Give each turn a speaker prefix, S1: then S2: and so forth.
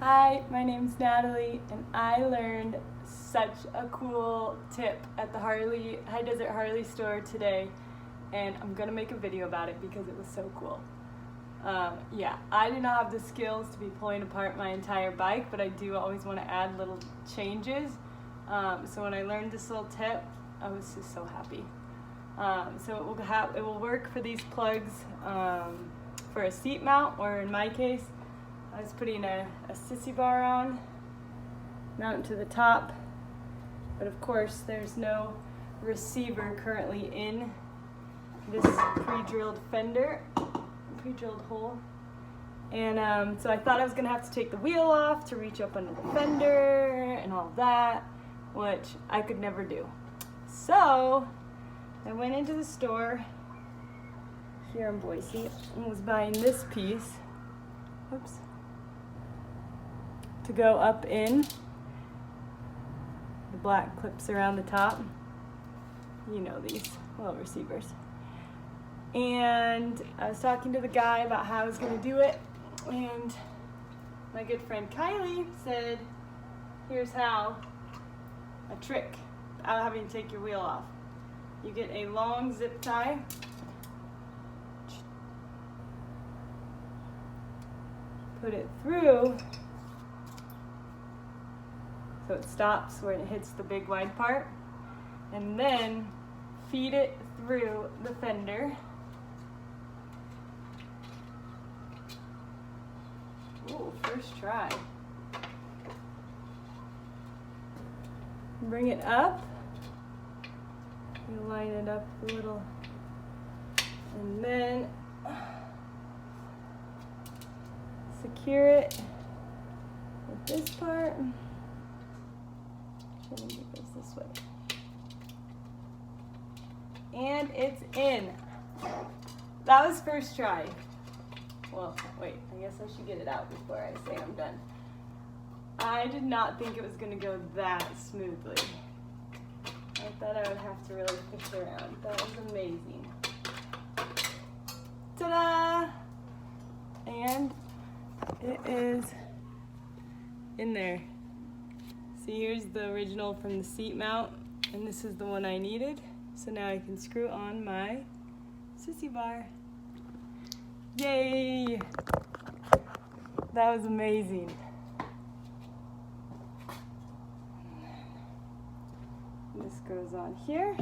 S1: Hi, my name's Natalie, and I learned such a cool tip at the High Desert Harley store today, and I'm gonna make a video about it because it was so cool. Yeah, I do not have the skills to be pulling apart my entire bike, but I do always want to add little changes. So when I learned this little tip, I was just so happy. So it will work for these plugs for a seat mount, or in my case, I was putting a sissy bar on, mounted to the top, but of course there's no receiver currently in this pre-drilled hole. And so I thought I was gonna have to take the wheel off to reach up under the fender and all that, which I could never do. So I went into the store here in Boise and was buying this piece. Oops. To go up in the black clips around the top. You know, these little receivers. And I was talking to the guy about how I was going to do it, and my good friend Kylie said, here's how, a trick without having to take your wheel off. You get a long zip tie, put it through so it stops where it hits the big wide part, and then feed it through the fender. Ooh, first try. Bring it up. You line it up a little, and then secure it with this part. I think it goes this way. And it's in. That was first try. Well, wait, I guess I should get it out before I say I'm done. I did not think it was going to go that smoothly. I thought I would have to really fish around. That was amazing. Ta-da! And it is in there. See, here's the original from the seat mount, and this is the one I needed. So now I can screw on my sissy bar. Yay! That was amazing. This goes on here.